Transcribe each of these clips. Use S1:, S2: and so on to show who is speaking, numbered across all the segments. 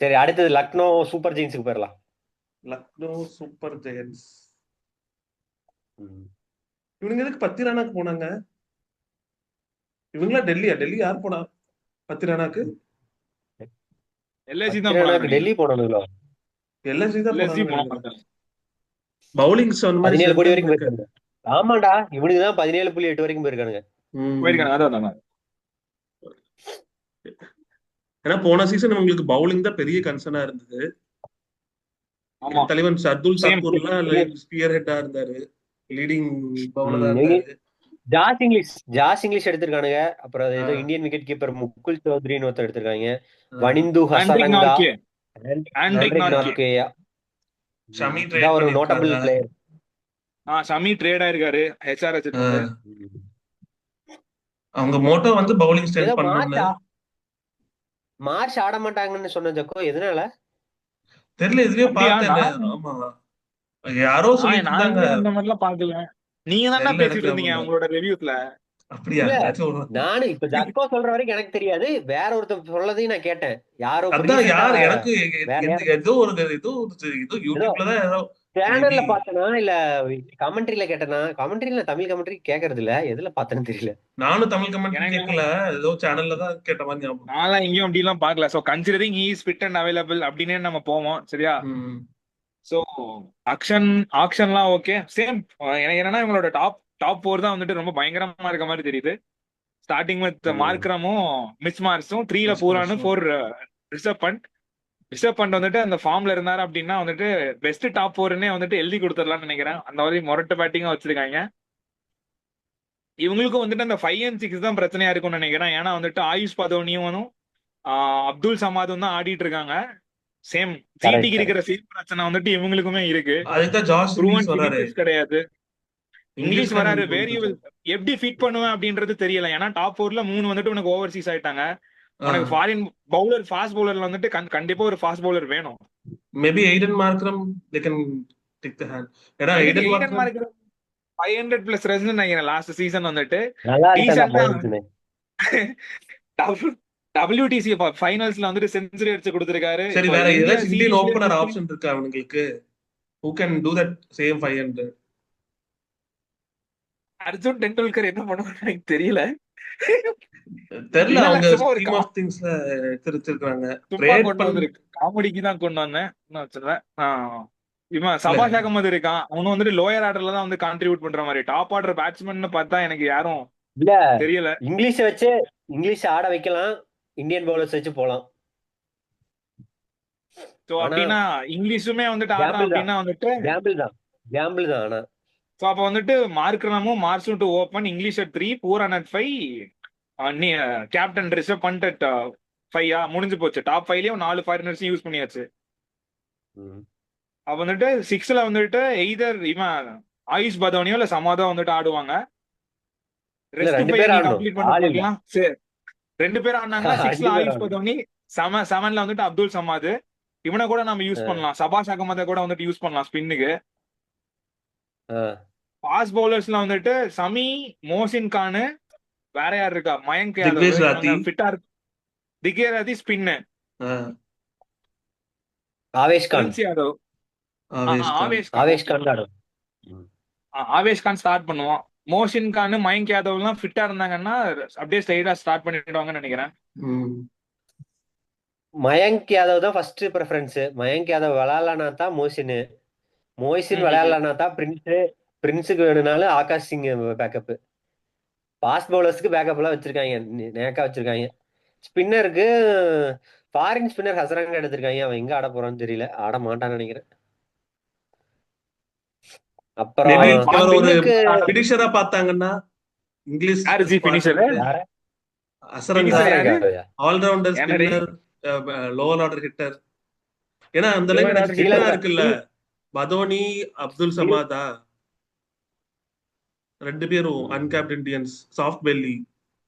S1: சரி, அடுத்தது லக்னோ சூப்பர் ஜெயின்ஸுக்கு போயிடலாம்.
S2: Lucknow super Giants.
S1: ம்.
S2: இவனுங்க எதுக்கு 10 ரனாக்கு போனாங்க? இவங்களா டெல்லியா? டெல்லி யார் போனா 10 ரனாக்கு?
S3: எல்ஐசி தான் போனாங்க
S1: பத்திரனாக்கு
S3: நினைக்கிறேன்.
S1: டெல்லி போனதுங்களோ?
S2: எல்எஸ்ஜி தான்
S3: எல்ஐசி
S2: போனாங்கன்னு
S3: போனா
S2: நினைக்கிறேன்.
S3: பார்த்தேன்.
S2: பவுலிங்ஸ் அந்த மாதிரி
S1: 17 கோடி
S2: சேர்ந்து
S1: வரைக்கும்
S2: இருக்காங்க.
S1: போயிருக்காங்க. ஆமாண்டா, இவனுக்கு தான் 17.8 வரைக்கும் போயிருக்கானுங்க.
S3: போயிருக்காங்க, அதான் அதான்.
S2: ஏன்னா போன சீசன் உங்களுக்கு பவுலிங் தான் பெரிய கன்சர்னா இருந்தது.
S3: ஆமா,
S2: என் தலைவன் சர்துல்
S3: சேம்.
S2: தாக்கூர்லாம் ஸ்பியர் ஹெட்டா இருந்தாரு, லீடிங் பவுலரா
S1: இவங்க
S2: இருந்தாரு.
S1: ஜாஸ் இங்கிலீஷ் எடுத்திருக்கானுங்க. அப்புறம் ஏதோ
S2: ah
S1: Indian wicketkeeper Mukul சௌத்ரின்னு ஒருத்தர் எடுத்திருக்காங்க.
S2: Ah
S1: Wanindu
S3: Anrich
S1: Hasaranga,
S3: Nortje. Anrich
S1: Anrich
S3: Nortje.
S1: Nortje.
S2: Shami
S1: இதான்
S2: ட்ரேட்
S1: ஒரு
S2: பண்ணிருக்காங்க.
S1: Notable player.
S3: ஷமி ட்ரேட் ஆயிருக்காரு ஹெச்ஆர்எச் இருந்து.
S2: அவங்க மோட்டோ வந்து பவுலிங்
S1: ஏதோ
S2: ஸ்ட்ரென்த் பண்ணணும்னு.
S1: மார்ச் ஆட மாட்டாங்கன்னு சொன்ன ஜக்கோ, எதனால?
S2: தெரியல, இதுலயே
S3: அப்படியா?
S2: பார்த்தேன். ஆமா, யாரோ சொல்லிட்டு
S3: நான்
S2: இருந்தாங்க.
S3: எங்க அந்த மாதிரிலாம் பாக்கல. நீங்க தானே
S2: தெரியல
S3: பேசிட்டு
S2: எனக்கு
S3: இருந்தீங்க
S2: அப்படின்னா.
S3: உங்களோட ரிவ்யூஸ்ல.
S2: அப்படியா?
S1: இல்ல,
S2: ஏதாச்சும்
S1: நானு இப்ப ஜக்கோ சொல்ற வரைக்கும் எனக்கு தெரியாது. வேற ஒருத்தர் சொல்லதையும் நான் கேட்டேன். யாரோ இப்ப
S2: அதான்
S1: ரீசெண்டா
S2: யார் எனக்கு
S1: வேற யார்
S2: ஏதோ
S1: ஏதோ
S2: யூடியூப்ல தான் ஏதோ மேபி.
S1: சேனல்ல பார்த்தனா இல்ல கமெண்ட்ரியில கேட்டனா? கமெண்ட்ரியில தமிழ் கமெண்ட்ரி கேக்குறது இல்ல, எதுல பார்த்தேன்னு தெரியல.
S2: நானும் தமிழ் கமெண்ட்ரி
S3: எனக்கு
S2: கேட்கல, ஏதோ சேனல்ல தான் கேட்ட மாதிரி ஞாபகம்.
S3: நான்லாம் எங்கேயும் அப்படிலாம் பார்க்கல. So considering he is fit and available அப்படின்னு நம்ம போவோம், சரியா?
S2: ம்.
S3: சோ ஆக்ஷன் ஆக்ஷன்லாம் ஓகே, சேம். எனக்கு என்னன்னா இவங்களோட டாப் டாப் 4 தான் வந்துட்டு ரொம்ப பயங்கரமா இருக்க மாதிரி தெரியுது. ஸ்டார்டிங் வித் மார்க்ரமும் மிஸ் மார்க்ஸும், 3ல
S2: மிஸ்
S3: பூரானும்,
S2: மாசம்.
S3: 4 ரிஷப் பண்ட். ரிஷப் பண்ட் வந்துட்டு அந்த ஃபார்ம்ல இருந்தாரு அப்படின்னா வந்துட்டு பெஸ்ட் டாப் 4னே வந்துட்டு எழுதி கொடுத்துடலாம்னு நினைக்கிறேன். அந்த மாதிரி மொரட்டு பேட்டிங்கா வச்சிருக்காங்க. இவங்களுக்கும் வந்துட்டு அந்த 5 and 6 தான் பிரச்சனையா இருக்கும்னு நினைக்கிறேன். ஏன்னா வந்துட்டு ஆயுஷ் பதோனியும் அப்துல் சமாதும் தான் ஆடிட்டு இருக்காங்க. சேம்
S1: கரெக்ட்
S3: ஜிடிக்கு இருக்கிற
S1: கரெக்ட்.
S3: சேம் பிரச்சனை வந்துட்டு இவங்களுக்குமே இருக்கு.
S2: அதுதான் ஜாஸ் இங்கிலீஷ்
S3: ப்ரூவன்
S2: வராரு.
S3: பினிஷர்ஸ் கிடையாது. இங்கிலீஷ்
S2: இங்கிலீஷ் தான்
S3: வராரு,
S2: எனக்கு தோணுது.
S3: வேரியபிள். எப்படி ஃபீட் பண்ணுவேன் அப்படின்றது தெரியல. ஏன்னா டாப் 4ல 3 வந்துட்டு உனக்கு ஓவர்சீஸ் ஆயிட்டாங்க. உனக்கு ஃபாரின் பவுலர், ஃபாஸ்ட் பவுலர்ல வந்துட்டு கண்டிப்பா ஒரு ஃபாஸ்ட் பவுலர் வேணும்.
S2: Maybe Aiden Markram they can take the hand. ஏன்னா
S3: வந்துட்டு
S2: Aiden
S3: Aiden
S2: Markram
S3: mark 500 plus runs நினைக்கிறேன் லாஸ்ட் சீசன் வந்துட்டு.
S1: நல்லா இருக்கா
S3: டீசெண்டா
S1: போயிருச்சுன்னு.
S3: WTC ஃபைனல்ஸ்ல வந்துட்டு செஞ்சுரி அடிச்சு கொடுத்திருக்காரு.
S2: சரி,
S3: இப்போ
S2: வேற
S3: இந்தியா
S2: ஏதாச்சும் இந்தியன்
S3: சீரீஸ்ல
S2: ஓபனர் ஆப்ஷன் இருக்கா அவங்களுக்கு? who can do that same 500?
S3: Arjun Tendulkar என்ன பண்ணுவான்னு எனக்கு தெரியல.
S2: தெரியல,
S3: இல்ல இல்ல,
S2: அவங்க
S3: சும்மா ஒரு
S2: ஸ்கீம் ஆஃப் திங்ஸ்ல எடுத்திருக்காங்க.
S3: சும்மா
S2: ட்ரேட்
S3: கொண்டு
S2: பண்
S3: வந்திருக்கு, காமெடிக்கு தான் கொண்டு வந்தேன். என்ன வச்சிருவேன். இவன்
S2: இல்ல,
S3: சபாஷ் அகமது இருக்கான். அவனும் வந்துட்டு லோயர் ஆர்டர்ல தான் வந்து கான்ட்ரிபியூட் பண்ற மாதிரி. டாப் ஆர்டர் பேட்ஸ்மேன் பார்த்தா எனக்கு யாரும்
S1: இல்ல,
S3: தெரியல.
S1: இங்கிலீஷ வச்சு இங்கிலீஷ் ஆட வைக்கலாம், இந்தியன் பவுலர்ஸ் வச்சு போலாம்.
S3: சோ
S1: ஆனா
S3: அப்படின்னா இங்கிலீஷுமே வந்துட்டு ஆடுறான்
S1: கேம்பிள் தான்,
S3: அப்படின்னா வந்துட்டு
S1: கேம்பிள் தான், கேம்பிள் தான். ஆனா
S3: சோ அப்ப வந்துட்டு மார்க்ரமும் மார்ஸும் to open, Inglis at 3, Pooran at 5, captain Rishabh Pant at 5. முடிஞ்சு போச்சு. டாப் 5லயும் 4 ஃபாரினர்ஸையும் யூஸ் பண்ணியாச்சு. அப்ப வந்துட்டு 6ல வந்துட்டு எய்தர் இவன் ஆயுஷ் பதோனியோ இல்ல சமாதோ வந்துட்டு ஆடுவாங்க.
S1: இல்ல,
S3: ரெஸ்ட்
S1: 2
S3: பைய
S1: பேர்
S3: நீ
S1: ஆடணும்,
S3: கம்ப்ளீட் பண்ண
S1: ஆள் இல்ல.
S3: பார்க்கலாம். சரி, 2 பேர் ஆடினாங்கன்னா 6ல
S1: 2 பேர்
S3: ஆயுஷ்
S1: ஆடணும்.
S3: பதோனி, 7ல வந்துட்டு அப்துல் சமாது. இவனை கூட நம்ம யூஸ் பண்ணலாம். சபாஷ் அகமதை கூட வந்துட்டு யூஸ் பண்ணலாம் ஸ்பின்னுக்கு. ஃபாஸ்ட் பவுலர்ஸ்ல வந்துட்டு சமி, மோசின் கானு, வேற யார் இருக்கா, மயங்க் யாதவ்,
S2: திக்வேஷ்
S3: இவங்க
S2: ராத்தி.
S3: ஃபிட்டா இருக்கு. திகேராதி ஸ்பின்னு,
S1: ஆவேஷ் கான்,
S3: பிரின்ஸ் யாதவ்,
S2: ஆவேஷ் கான்.
S3: ஆவேஷ் கான்,
S1: ஆவேஷ் கான் ஆடும்.
S3: ஆவேஷ் கான் ஸ்டார்ட் பண்ணுவான். மோஷின் கான், மயங்க் யாதவ் எல்லாம் ஃபிட்டா இருந்தாங்கன்னா அப்படியே ஸ்ட்ரைட்டா ஸ்டார்ட் பண்ணிடுவாங்கன்னு நினைக்கிறேன்.
S1: மயங்க் யாதவ் தான் ஃபர்ஸ்ட் ப்ரிஃபரன்ஸ். மயங்க் யாதவ் விளையாடலானா தான் மோசின் விளையாடலானா தான் பிரின்ஸ். பிரின்ஸுக்கு வேணும்னாலும் ஆகாஷ் சிங் பேக்கப். ஃபாஸ்ட் பவுலர்ஸ்க்கு பேக்கப் எல்லாம் வச்சிருக்காங்க, நேக்கா வச்சிருக்காங்க. ஸ்பின்னருக்கு ஃபாரின் ஸ்பின்னர் ஹசரங்க எடுத்திருக்காங்க. அவன் எங்க ஆட போறான்னு தெரியல, ஆட மாட்டான்னு நினைக்கிறேன். அப்புறம்
S2: மேபி இவர் ஒரு
S1: ஸ்பின்னுக்கு
S2: பினிஷரா பார்த்தாங்கன்னா இங்கிலீஷ்
S3: யாரு ஜி பினிஷர்?
S1: யார?
S2: அசரங்கா,
S3: பினிஷர் யாரு?
S2: ஆல்ரவுண்டர்
S3: என்னடி
S2: ஸ்பின்னர், லோவர் ஆர்டர் ஹிட்டர். ஏன்னா அந்த அளவுக்கு
S3: லோயர்
S2: எனக்கு
S3: ஆர்டர்
S2: ஸ்பின்னா
S1: ஸ்ரீலங்கா
S2: இருக்குல்ல. பதோனி, அப்துல் சமாதா 2 பேரும் அன்கேப்ட் இந்தியன்ஸ், சாஃப்ட் பெல்லி.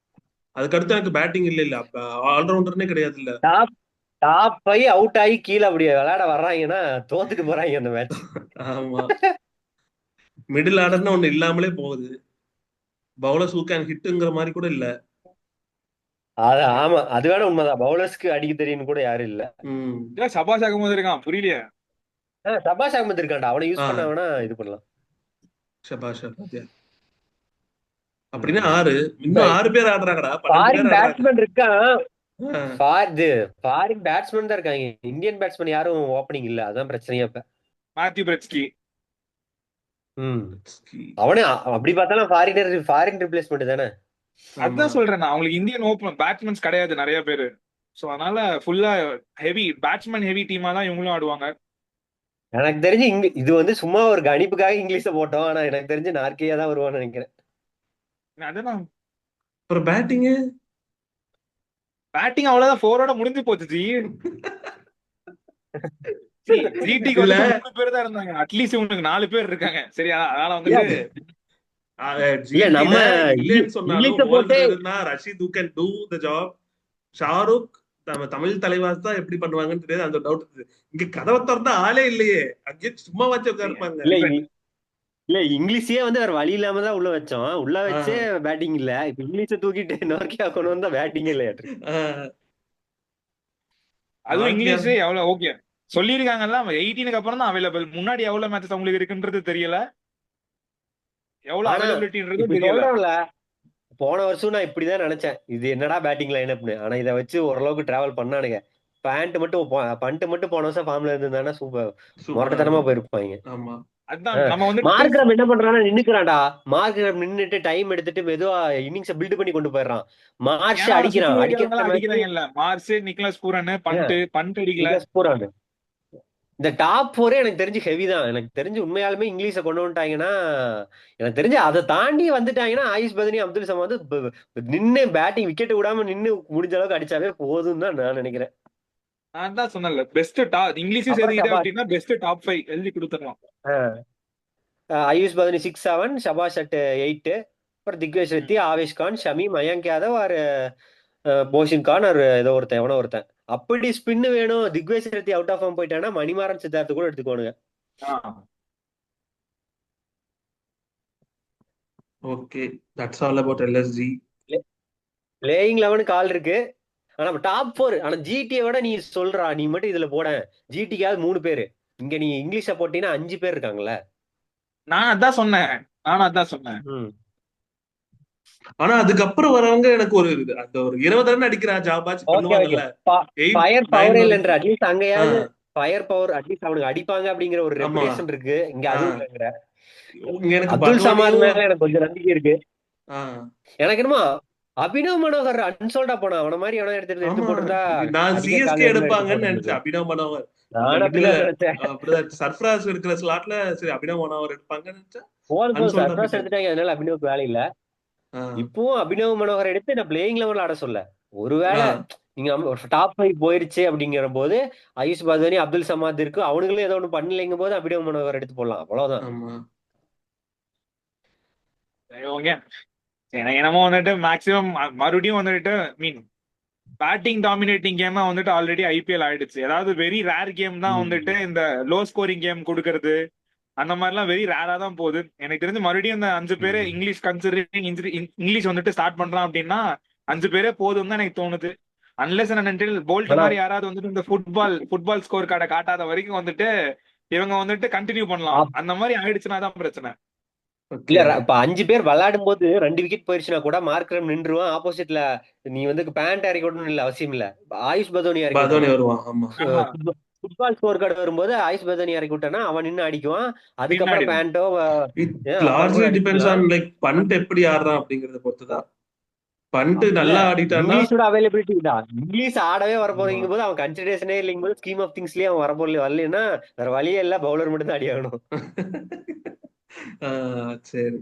S2: அதுக்கடுத்து எனக்கு பேட்டிங் இல்ல அப்ப ஆல்ரவுண்டர்னே கிடையாது இல்ல.
S1: டாப் டாப் 5 அவுட் ஆகி கீழே அப்படி விளையாட வர்றாங்கன்னா தோத்துட்டு போறாங்க அந்த மேட்ச்.
S2: ஆமா, மிடில் ஆர்டர்னு ஒண்ணு இல்லாமலே போகுது. பவுலர்ஸ் ஹூ கேன் ஹிட்டுங்கிற மாதிரி கூட இல்ல.
S1: அது ஆமா, அது வேணா உண்மைதான். பவுலர்ஸ்க்கு அடிக்க தெரியும்னு கூட யாரும் இல்ல.
S2: ம்.
S3: ஏன் சபாஷ் அகமது இருக்கான் புரியலையே.
S1: சபாஷ் அகமது இருக்கான்டா, அவனை யூஸ்
S2: ஆ
S1: பண்ண வேணா இது பண்ணலாம்.
S2: ஷபாஷ் பாத்தியா, அப்படின்னா
S1: ம்.
S2: 6
S1: இப்ப
S2: இன்னும் 6 பேர் ஆடுறாங்கடா, 12
S1: ஃபாரின்
S2: பேர் ஆடுறாங்க.
S1: பேட்ஸ்மேன் இருக்கான்.
S2: ஆ.
S1: ஃபாரின் பேட்ஸ்மேன் தான் இருக்காங்க. இந்தியன் பேட்ஸ்மேன் யாரும் ஓப்பனிங் இல்ல, அதான் பிரச்சனையா இப்ப.
S3: மேத்யூ பிரெட்ஸ்கி.
S1: ம். அவனே அப்படி பார்த்தாலும் ஃபாரின் ரிப்ளேஸ்மெண்ட் தானே.
S2: ஆமா.
S3: அதான் சொல்றேன் நான், அவங்களுக்கு இந்தியன் ஓப்பன் பேட்ஸ்மேன்ஸ் கிடையாது நிறைய பேரு. சோ அதனால ஃபுல்லா ஹெவி பேட்ஸ்மேன் ஹெவி டீமா தான் இவங்களும் ஆடுவாங்க.
S1: எனக்கு தெரிஞ்சு இது வந்து சும்மா ஒரு கணிப்புக்காக இங்கிலீஷ்ல போட்டோம். ஆனா எனக்கு தெரிஞ்சு நார்கேயா தான் வருவான்னு நினைக்கிறேன்.
S3: அதான்
S2: அப்புறம் பேட்டிங்
S3: அவ்வளவுதான், 4 முடிஞ்சு போச்சு ஜி. ஜிடிக்கு
S2: இல்ல
S3: வந்து 3 பேர் தான் இருந்தாங்க, அட்லீஸ்ட் உங்களுக்கு 4 பேர் இருக்காங்க சரியா. அதனால வந்துட்டு
S1: இல்ல நம்ம
S2: இல்லன்னு சொன்னாலும்
S1: இங்கிலீஷ போட்டு
S2: Rashid who can do the job. Shahrukh நம்ம தமிழ் தலைவாஸ் தான் எப்படி பண்ணுவாங்கன்னு தெரியாது, அந்த டவுட் இருக்கு. இங்க கதவை திறந்தா ஆளே இல்லையே, அங்கே சும்மா வச்சு உட்காருப்பாங்க.
S1: இல்ல இங்கிலீஷே வந்து வேற வழி இல்லாம தான் உள்ள வச்சோம். உள்ள வச்சு பேட்டிங் இல்ல. இப்ப இங்கிலீஷ தூக்கிட்டு நோர்க்கியா கொண்டு வந்தா பேட்டிங் இல்ல.
S3: அதுவும் இங்கிலீஷ் எவ்வளவு ஓகே சொல்லிருக்காங்கல்ல, 18க்கு அப்புறம் தான் அவைலபிள். முன்னாடி எவ்வளவு மேட்சஸ் அவங்களுக்கு இருக்குன்றது தெரியல, எவ்வளவு அவைலபிலிட்டின்றது தெரியல.
S1: போன வருஷம் நான் இப்படிதான் நினைச்சேன், இது என்னடா பேட்டிங் லைனப்னு. ஆனா இதை வச்சு ஓரளவுக்கு டிராவல் பண்ணானுங்க. பண்ட் மட்டும் போன வருஷம் ஃபார்ம்ல இருந்தானா சூப்பர் மொரட்டத்தனமா போயிருப்பாங்க. மார்க்ரம் என்ன பண்றான்னா நின்னுக்கிறான்டா. மார்க்ரம் நின்னுட்டு டைம் எடுத்துட்டு மெதுவா இன்னிங்ஸ பில்ட் பண்ணி கொண்டு போயிடுறான். மார்ஷ்
S3: அடிக்கிறாங்கல்ல, மார்ஷ் நிக்கலஸ் பூரன் பண்ட் அடிக்கல.
S1: இந்த டாப் 4 எனக்கு தெரிஞ்சு ஹெவி தான். எனக்கு தெரிஞ்சு உண்மையாலுமே இங்கிலீஷ கொண்டு வந்துட்டாங்கன்னா, எனக்கு தெரிஞ்சு அதை தாண்டி வந்துட்டாங்கன்னா ஆயுஷ் பத்னி, அப்துல் சமாத் நின்னு பேட்டிங் விக்கெட் விடாம நின்னு முடிஞ்ச அளவுக்கு அடிச்சாவே போதும் தான் நான் நினைக்கிறேன்.
S3: நான் தான் சொன்னேன்ல, பெஸ்ட் டாப் இங்கிலீஷ் சேர்த்துக்கிட்டே அப்படின்னா பெஸ்ட் டாப் 5 எழுதி கொடுத்துடலாம்.
S1: ஆயுஷ் பத்னி 6-7, ஷபாஷ் அட் 8, அப்புறம் திக்வேஷ் ரெட்டி, ஆவேஷ் கான், ஷமி, மயங்க் யாதவ், ஆர் போஷின் கான், ஆர் ஏதோ ஒருத்தன். அப்படி ஸ்பின் வேணும், Digvesh Reddy out of form போயிட்டானா மணிமாறன் சித்தார்த்து கூட எடுத்துக்கோனுங்க.
S2: Okay, that's all about LSG.
S1: Playing 11 கால் இருக்கு. ஆனா டாப் 4, ஆனா ஜிடியை விட நீ சொல்றா, நீ மட்டும் இதுல போட. ஜிடிக்காவது 3 பேரு, இங்க நீ இங்கிலீஷ போட்டீங்கன்னா 5 பேர் இருக்காங்கல்ல.
S3: நான் அதான் சொன்னேன்.
S2: ஆனா அதுக்கப்புறம் வரவங்க எனக்கு ஒரு அந்த ஒரு 20 ரன் அடிக்கிற ஜாபாச்சு பண்ணுவாங்கல்ல.
S1: ஃபயர் பவர் இல்லன்ற அட்லீஸ்ட் அங்கயாவது ஃபயர் பவர் அட்லீஸ்ட் அவனுக்கு அடிப்பாங்க அப்படிங்கிற ஒரு ரெப்புடேஷன் இருக்கு. இங்க அதுவும் இல்லங்கற. அப்துல் சமாத் மேல எனக்கு கொஞ்சம் நம்பிக்கை இருக்கு. எனக்கு என்னமோ அபினவ் மனோகர் அன்சோல்டா போனா, அவன மாதிரி எவனா எடுத்து போட்டுருந்தா
S2: நான் சிஎஸ்கே எடுப்பாங்கன்னு நினைச்சேன். அபினவ் மனோகர் அப்படிதான் சர்ஃப்ராஸ் எடுக்கிற ஸ்லாட்ல சரி அபினவ் மனோகர் எடுப்பாங்கன்னு நினைச்சேன்.
S1: சர்ஃப்ராஸ் எடுத்துட்டாங்க, அதனால அபினவுக்கு வேலை இல்ல. இப்பவும் அபினவ் மனோகர் எடுத்து நான் பிளேயிங் லெவல்ல ஆட சொல்ல. ஒருவேளை நீங்க டாப் 5 போயிருச்சு அப்படிங்கிற போது ஆயுஷ் பத்னி, அப்துல் சமாத் இருக்கு, அவனுங்களும் ஏதோ ஒண்ணு பண்ணலைங்கும் போது அபினவ் மனோகர் எடுத்து போடலாம், அவ்வளவுதான்.
S3: என்னமோ வந்துட்டு மேக்ஸிமம் மறுபடியும் வந்துட்டு மீன் பேட்டிங் டாமினேட்டிங் கேம் வந்துட்டு ஆல்ரெடி ஐபிஎல் ஆயிடுச்சு. ஏதாவது வெரி ரேர் கேம் தான் வந்துட்டு இந்த லோ ஸ்கோரிங் கேம் கொடுக்கறது, அந்த மாதிரிலாம் வெரி ரேரா தான் போகுது. எனக்கு தெரிஞ்சு மறுபடியும் இந்த 5 பேரு இங்கிலீஷ் கன்சிடரிங் இங்கிலீஷ் வந்துட்டு ஸ்டார்ட் பண்றான் அப்படின்னா 5 பேரே போதும் தான் எனக்கு தோணுது. அன்லெஸ் அண்ட் அன்டில் போல்ட் மாதிரி யாராவது வந்துட்டு இந்த ஃபுட்பால் ஸ்கோர் கார்டை காட்டாத வரைக்கும் வந்துட்டு இவங்க வந்துட்டு கண்டினியூ பண்ணலாம். அந்த மாதிரி ஆயிடுச்சுன்னா தான் பிரச்சனை.
S1: இல்ல இப்ப 5 பேர் விளையாடும் போது 2 விக்கெட் போயிருச்சுன்னா கூட மார்க்ரம் நின்றுவான். ஆப்போசிட்ல நீ வந்து பேண்ட் இறக்கணும் இல்ல அவசியம் இல்ல, ஆயுஷ் பத்னி வருவான். ஃபுட்பால் ஸ்கோர் கார்டு வரும்போது ஆயுஷ் பத்னி இறக்கி விட்டானா அவன் நின்னு அடிக்குவான். அதுக்கப்புறம் பேண்டோ
S2: பண்ட் எப்படி ஆடுறான் அப்படிங்கறத பொறுத்துதான். பண்ட் நல்லா ஆடிட்டானா
S1: இங்கிலீஷோட அவைலபிலிட்டி தான். இங்கிலீஷ் ஆடவே வரப்போறீங்க போது அவன் கன்சிடரேஷனே இல்லைங்க போது ஸ்கீம் ஆஃப் திங்ஸ்லயே அவன் வரலன்னா வேற வழியே இல்ல, பவுலர் மட்டும் தான் அடி ஆகணும்.
S2: சரி.